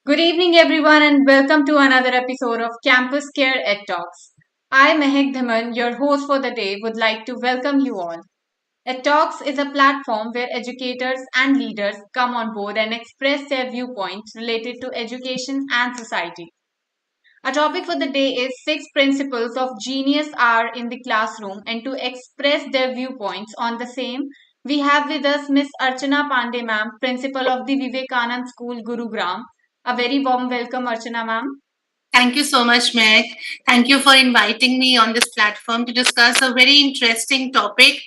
Good evening, everyone, and welcome to another episode of CampusCare EdTalks. I, Mehek Dhaman, your host for the day, would like to welcome you all. EdTalks is a platform where educators and leaders come on board and express their viewpoints related to education and society. Our topic for the day is 6 principles of genius are in the classroom, and to express their viewpoints on the same, we have with us Miss Archana Pandey ma'am, principal of the Vivekanand School, Gurugram. A very warm welcome, Archana ma'am. Thank you so much, Meg. Thank you for inviting me on this platform to discuss a very interesting topic,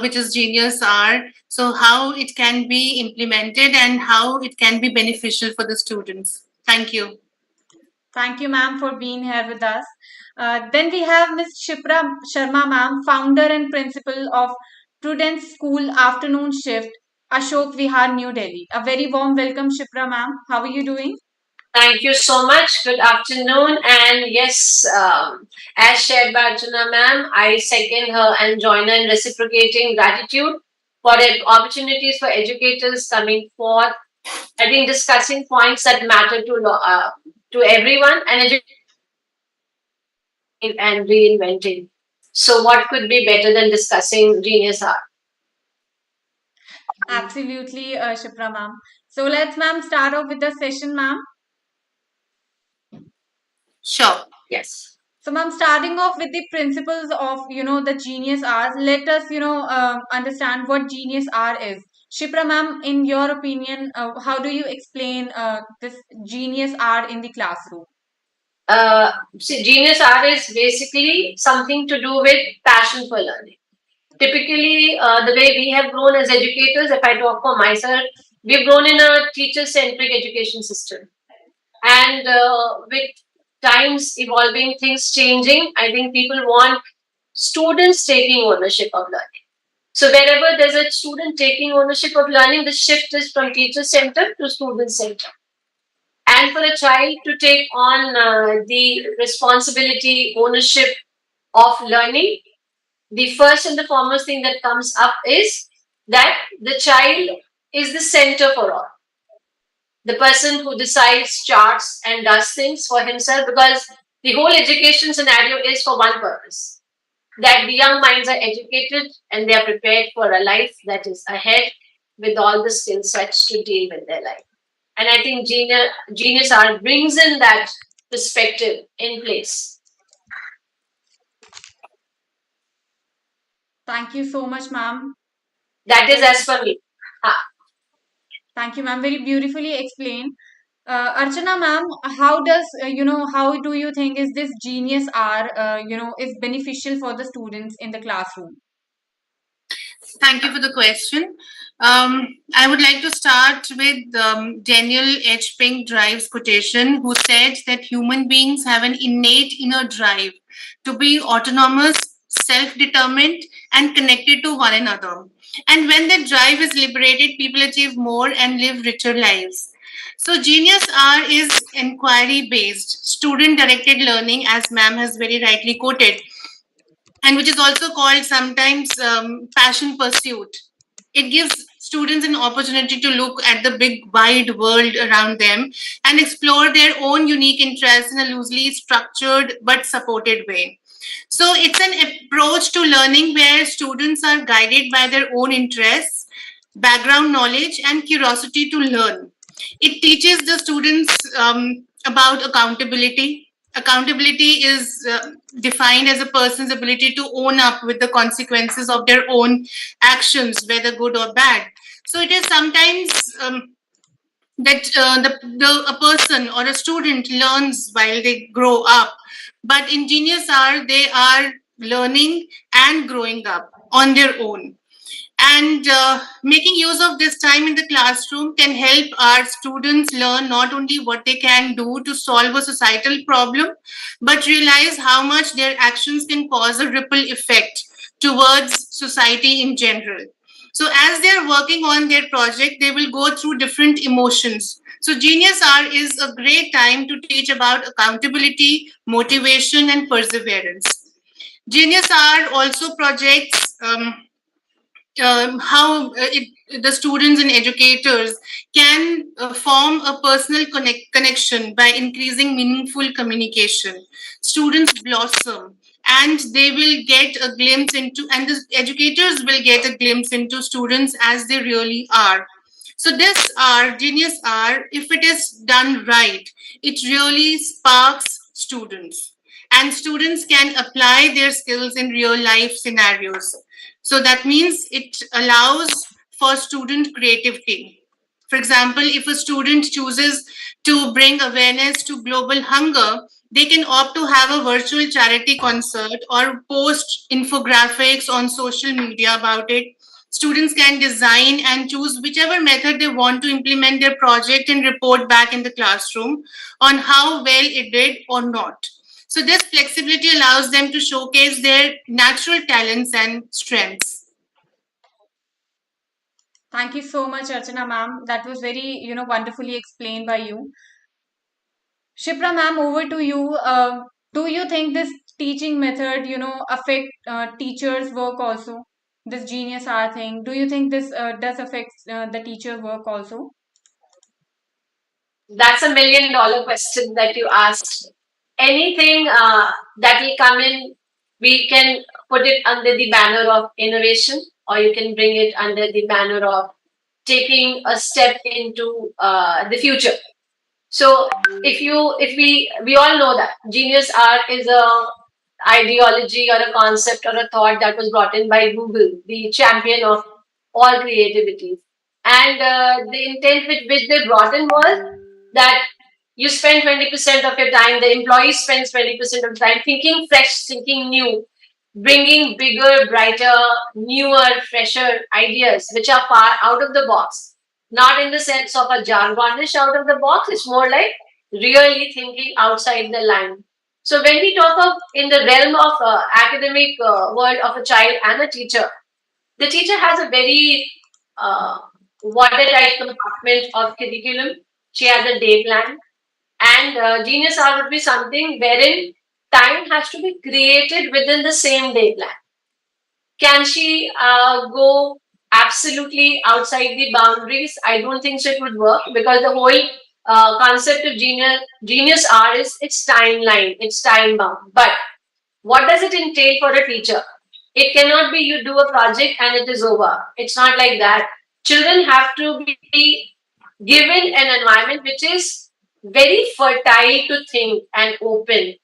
which is Genius R. So, how it can be implemented and how it can be beneficial for the students. Thank you. Thank you, ma'am, for being here with us. Then we have Miss Shipra Sharma, ma'am, founder and principal of Prudence School Afternoon Shift, Ashok Vihar, New Delhi. A very warm welcome, Shipra, ma'am. How are you doing? Thank you so much. Good afternoon. And yes, as shared by Arjuna ma'am, I second her and join her in reciprocating gratitude for the opportunities for educators coming forth. I think discussing points that matter to everyone and reinventing. So, what could be better than discussing genius art? Absolutely, Shipra, ma'am. So let's, ma'am, start off with the session, ma'am. Sure. Yes. So, ma'am, starting off with the principles of the genius R, let us understand what genius R is. Shipra, ma'am, in your opinion, how do you explain this genius R in the classroom? See, genius art is basically something to do with passion for learning. Typically, the way we have grown as educators, if I talk for myself, we've grown in a teacher-centric education system. And with times evolving, things changing, I think people want students taking ownership of learning. So wherever there's a student taking ownership of learning, the shift is from teacher-centered to student-centered. And for a child to take on the responsibility, ownership of learning, the first and the foremost thing that comes up is that the child is the center for all. The person who decides, charts, and does things for himself, because the whole education scenario is for one purpose, that the young minds are educated and they are prepared for a life that is ahead with all the skill sets to deal with their life. And I think Genius Art brings in that perspective in place. Thank you so much, ma'am. That is as for me. Thank you, ma'am. Very beautifully explained. Archana, ma'am, how does how do you think is this genius R is beneficial for the students in the classroom? Thank you for the question. I would like to start with Daniel H. Pink Drive's quotation, who said that human beings have an innate inner drive to be autonomous, self determined, and connected to one another. And when that drive is liberated, people achieve more and live richer lives. So, Genius R is inquiry based, student directed learning, as ma'am has very rightly quoted, and which is also called sometimes passion pursuit. It gives students an opportunity to look at the big wide world around them and explore their own unique interests in a loosely structured but supported way. So it's an approach to learning where students are guided by their own interests, background knowledge, and curiosity to learn. It teaches the students about accountability. Accountability is defined as a person's ability to own up with the consequences of their own actions, whether good or bad. So it is sometimes that a person or a student learns while they grow up, but ingenious are they are learning and growing up on their own. And making use of this time in the classroom can help our students learn not only what they can do to solve a societal problem, but realize how much their actions can cause a ripple effect towards society in general. So, as they are working on their project, they will go through different emotions. So, Genius R is a great time to teach about accountability, motivation, and perseverance. Genius R also projects how the students and educators can form a personal connection by increasing meaningful communication. Students blossom and they will get a glimpse into, and the educators will get a glimpse into students as they really are. So this R, Genius R, if it is done right, it really sparks students. And students can apply their skills in real life scenarios. So that means it allows for student creativity. For example, if a student chooses to bring awareness to global hunger, they can opt to have a virtual charity concert or post infographics on social media about it. Students can design and choose whichever method they want to implement their project and report back in the classroom on how well it did or not. So, this flexibility allows them to showcase their natural talents and strengths. Thank you so much, Archana ma'am. That was very, wonderfully explained by you. Shipra ma'am, over to you. Do you think this teaching method, affect teachers' work also? This Genius R thing. Do you think this does affect the teacher work also? That's $1 million question that you asked. Anything that will come in, we can put it under the banner of innovation, or you can bring it under the banner of taking a step into the future. So if we all know that Genius Art is a ideology or a concept or a thought that was brought in by Google, the champion of all creativity. And the intent with which they brought in was that you spend 20% of your time, the employee spends 20% of time thinking fresh, thinking new, bringing bigger, brighter, newer, fresher ideas which are far out of the box. Not in the sense of a jargonish out of the box, it's more like really thinking outside the line. So when we talk of in the realm of academic world of a child and a teacher, the teacher has a very uh, watertight compartment of curriculum. She has a day plan, and Genius Hour would be something wherein time has to be created within the same day plan. Can she go absolutely outside the boundaries? I don't think so. It would work because the whole concept of genius R is its timeline, it's time bound. But what does it entail for a teacher? It cannot be you do a project and it is over. It's not like that. Children have to be given an environment which is very fertile to think and open.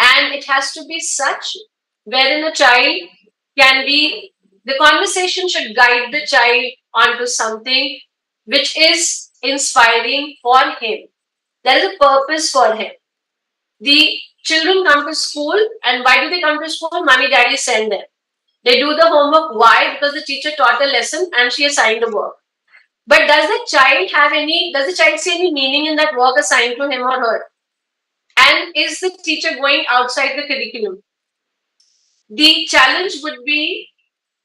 And it has to be such wherein a child can be, the conversation should guide the child onto something which is inspiring for him. There is a purpose for him. The children come to school, and why do they come to school? Mommy, daddy send them. They do the homework. Why? Because the teacher taught a lesson and she assigned a work. But does the child see any meaning in that work assigned to him or her? And is the teacher going outside the curriculum? The challenge would be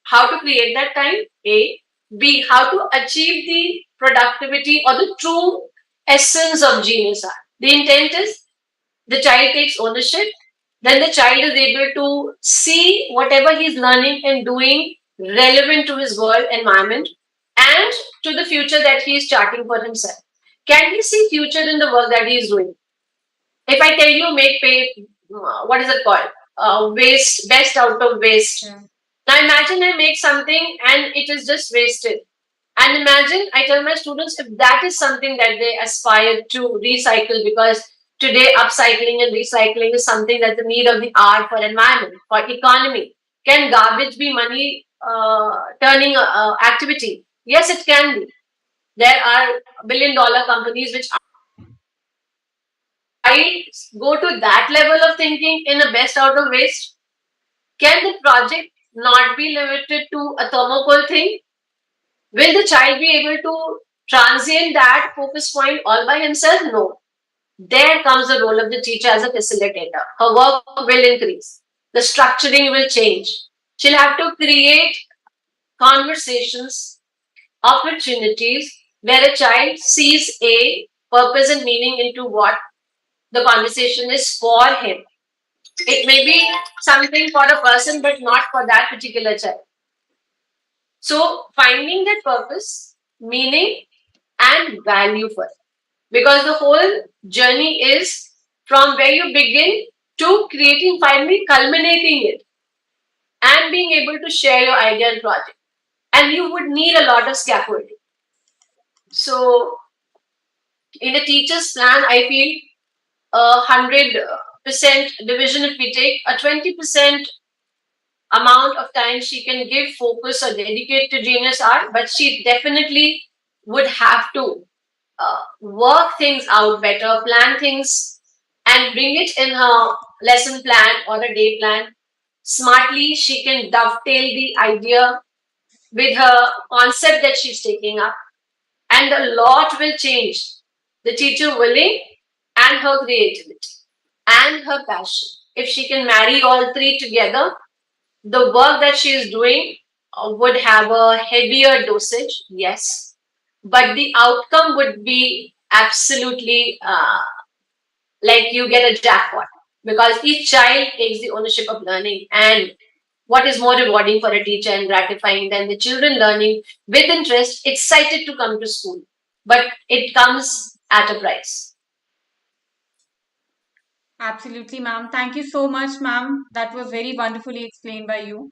how to create that time, A. B. How to achieve the productivity or the true essence of genius art. The intent is the child takes ownership, then the child is able to see whatever he's learning and doing relevant to his world environment and to the future that he is charting for himself. Can he see future in the work that he is doing? If I tell you make pay, what is it called? Waste, best out of waste. Yeah. Now imagine I make something and it is just wasted. And imagine I tell my students if that is something that they aspire to recycle, because today upcycling and recycling is something that's the need of the hour for environment, for economy. Can garbage be money turning activity? Yes, it can be. There are $1 billion companies which I go to that level of thinking in a best out of waste. Can the project not be limited to a thermocol thing? Will the child be able to transient that focus point all by himself? No. There comes the role of the teacher as a facilitator. Her work will increase. The structuring will change. She'll have to create conversations, opportunities where a child sees a purpose and meaning into what the conversation is for him. It may be something for a person, but not for that particular child. So finding that purpose, meaning, and value for it. Because the whole journey is from where you begin to creating, finally culminating it, and being able to share your idea and project. And you would need a lot of scaffolding. So in a teacher's plan, I feel 100% division, if we take a 20% amount of time she can give focus or dedicate to genius art, but she definitely would have to work things out better, plan things, and bring it in her lesson plan or a day plan. Smartly, she can dovetail the idea with her concept that she's taking up, and a lot will change. The teacher willing and her creativity and her passion. If she can marry all three together, the work that she is doing would have a heavier dosage, yes, but the outcome would be absolutely like you get a jackpot, because each child takes the ownership of learning. And what is more rewarding for a teacher and gratifying than the children learning with interest, excited to come to school, but it comes at a price. Absolutely, ma'am. Thank you so much, ma'am. That was very wonderfully explained by you.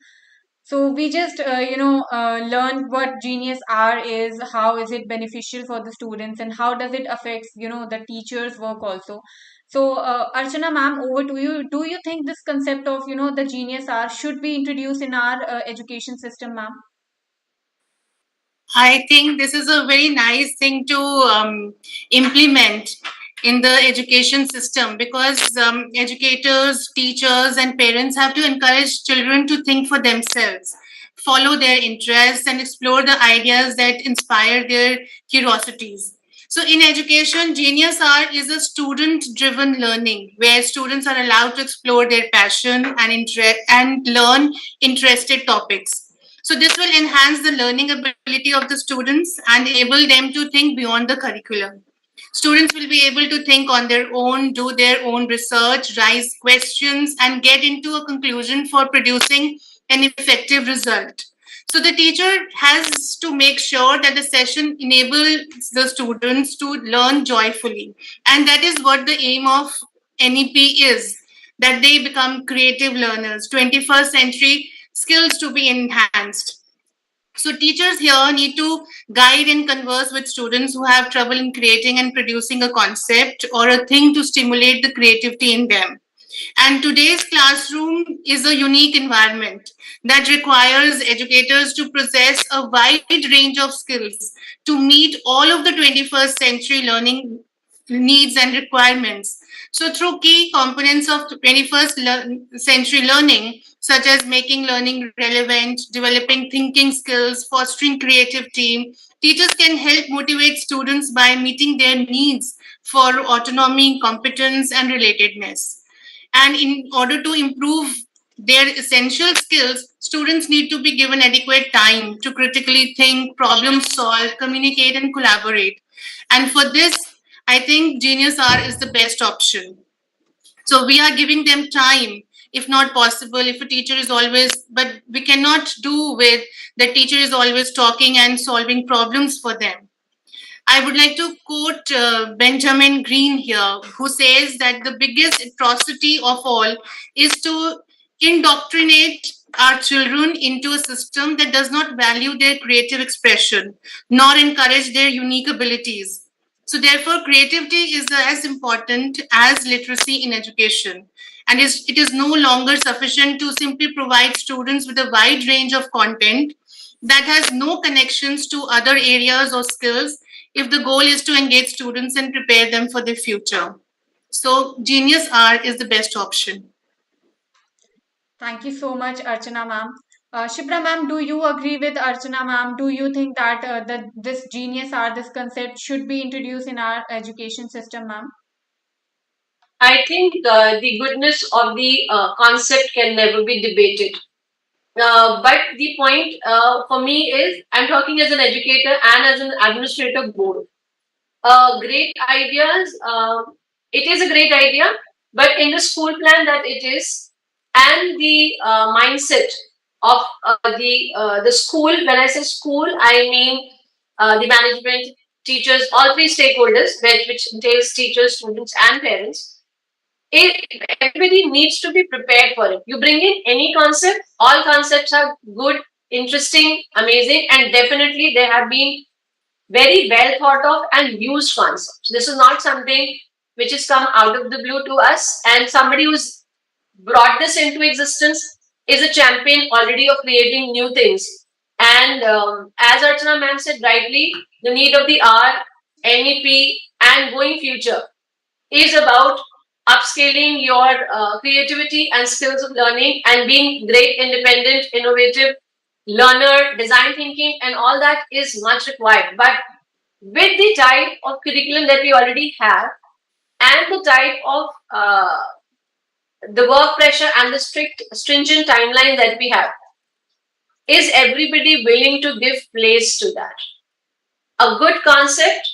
So we just, learned what Genius R is, how is it beneficial for the students, and how does it affect, the teachers' work also. So, Archana, ma'am, over to you. Do you think this concept of, the Genius R should be introduced in our education system, ma'am? I think this is a very nice thing to implement in the education system, because educators, teachers, and parents have to encourage children to think for themselves, follow their interests, and explore the ideas that inspire their curiosities. So, in education, Genius Art is a student driven learning where students are allowed to explore their passion and learn interested topics. So this will enhance the learning ability of the students and enable them to think beyond the curriculum. Students will be able to think on their own, do their own research, raise questions, and get into a conclusion for producing an effective result. So the teacher has to make sure that the session enables the students to learn joyfully. And that is what the aim of NEP is, that they become creative learners, 21st century skills to be enhanced. So teachers here need to guide and converse with students who have trouble in creating and producing a concept or a thing to stimulate the creativity in them. And today's classroom is a unique environment that requires educators to possess a wide range of skills to meet all of the 21st century learning needs and requirements. So, through key components of 21st century learning, such as making learning relevant, developing thinking skills, fostering creativity, teachers can help motivate students by meeting their needs for autonomy, competence, and relatedness. And in order to improve their essential skills, students need to be given adequate time to critically think, problem solve, communicate, and collaborate. And for this, I think Genius R is the best option. So we are giving them time, if not possible, if a teacher is always, but we cannot do with the teacher is always talking and solving problems for them. I would like to quote Benjamin Green here, who says that the biggest atrocity of all is to indoctrinate our children into a system that does not value their creative expression nor encourage their unique abilities. So, therefore, creativity is as important as literacy in education. And it is no longer sufficient to simply provide students with a wide range of content that has no connections to other areas or skills if the goal is to engage students and prepare them for the future. So, Genius R is the best option. Thank you so much, Archana, ma'am. Shipra, ma'am, do you agree with Archana, ma'am? Do you think that this Genius R, this concept, should be introduced in our education system, ma'am? I think the goodness of the concept can never be debated. But the point for me is, I'm talking as an educator and as an administrator both. Great ideas. It is a great idea, but in the school plan that it is, and the mindset of the school. When I say school, I mean the management, teachers, all three stakeholders, which entails teachers, students, and parents. Everybody needs to be prepared for it. You bring in any concept, all concepts are good, interesting, amazing, and definitely they have been very well thought of and used concepts. This is not something which has come out of the blue to us, and somebody who's brought this into existence is a champion already of creating new things. And as Archana ma'am said rightly, the need of the hour, NEP, and going future is about upscaling your creativity and skills of learning and being great, independent, innovative learner, design thinking, and all that is much required. But with the type of curriculum that we already have and the type of the work pressure and the stringent timeline that we have, is everybody willing to give place to that? A good concept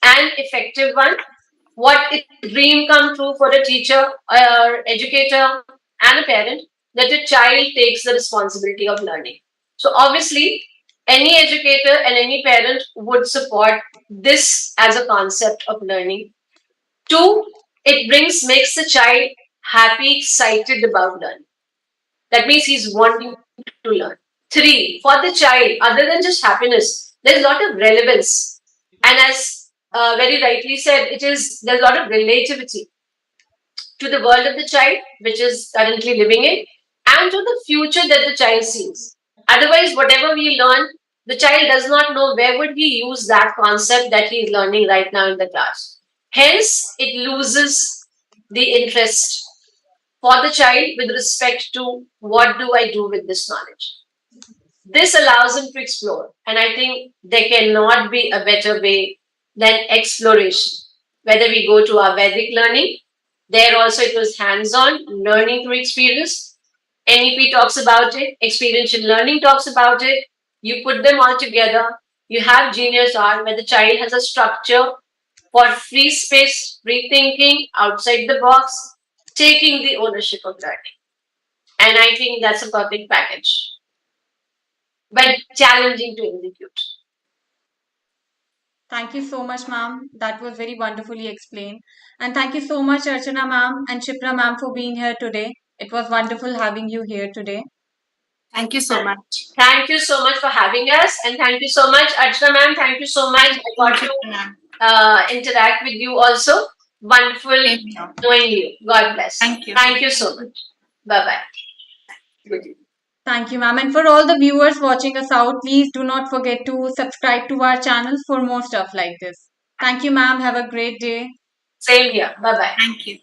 and effective one, what is dream come true for a teacher or educator and a parent, that a child takes the responsibility of learning. So obviously any educator and any parent would support this as a concept of learning. Two, it makes the child happy, excited about learning. That means he's wanting to learn. Three, for the child, other than just happiness, there's a lot of relevance. And as very rightly said, there's a lot of relativity to the world of the child, which is currently living in, and to the future that the child sees. Otherwise, whatever we learn, the child does not know where would he use that concept that he is learning right now in the class. Hence, it loses the interest for the child with respect to what do I do with this knowledge. This allows them to explore, and I think there cannot be a better way than exploration. Whether we go to our Vedic learning, there also it was hands-on learning through experience. NEP talks about it, experiential learning talks about it. You put them all together, you have Genius Art where the child has a structure for free space, free thinking, outside the box, taking the ownership of learning. And I think that's a perfect package, but challenging to execute. Thank you so much, ma'am. That was very wonderfully explained. And thank you so much, Archana ma'am and Shipra ma'am, for being here today. It was wonderful having you here today. Thank you so much. Thank you so much for having us, and thank you so much, Archana ma'am. Thank you so much. I got to interact with you also. Wonderful knowing you. God bless. Thank you. Thank you so much. Bye-bye. Thank you, ma'am. And for all the viewers watching us out, please do not forget to subscribe to our channel for more stuff like this. Thank you, ma'am. Have a great day. Same here. Bye-bye. Thank you.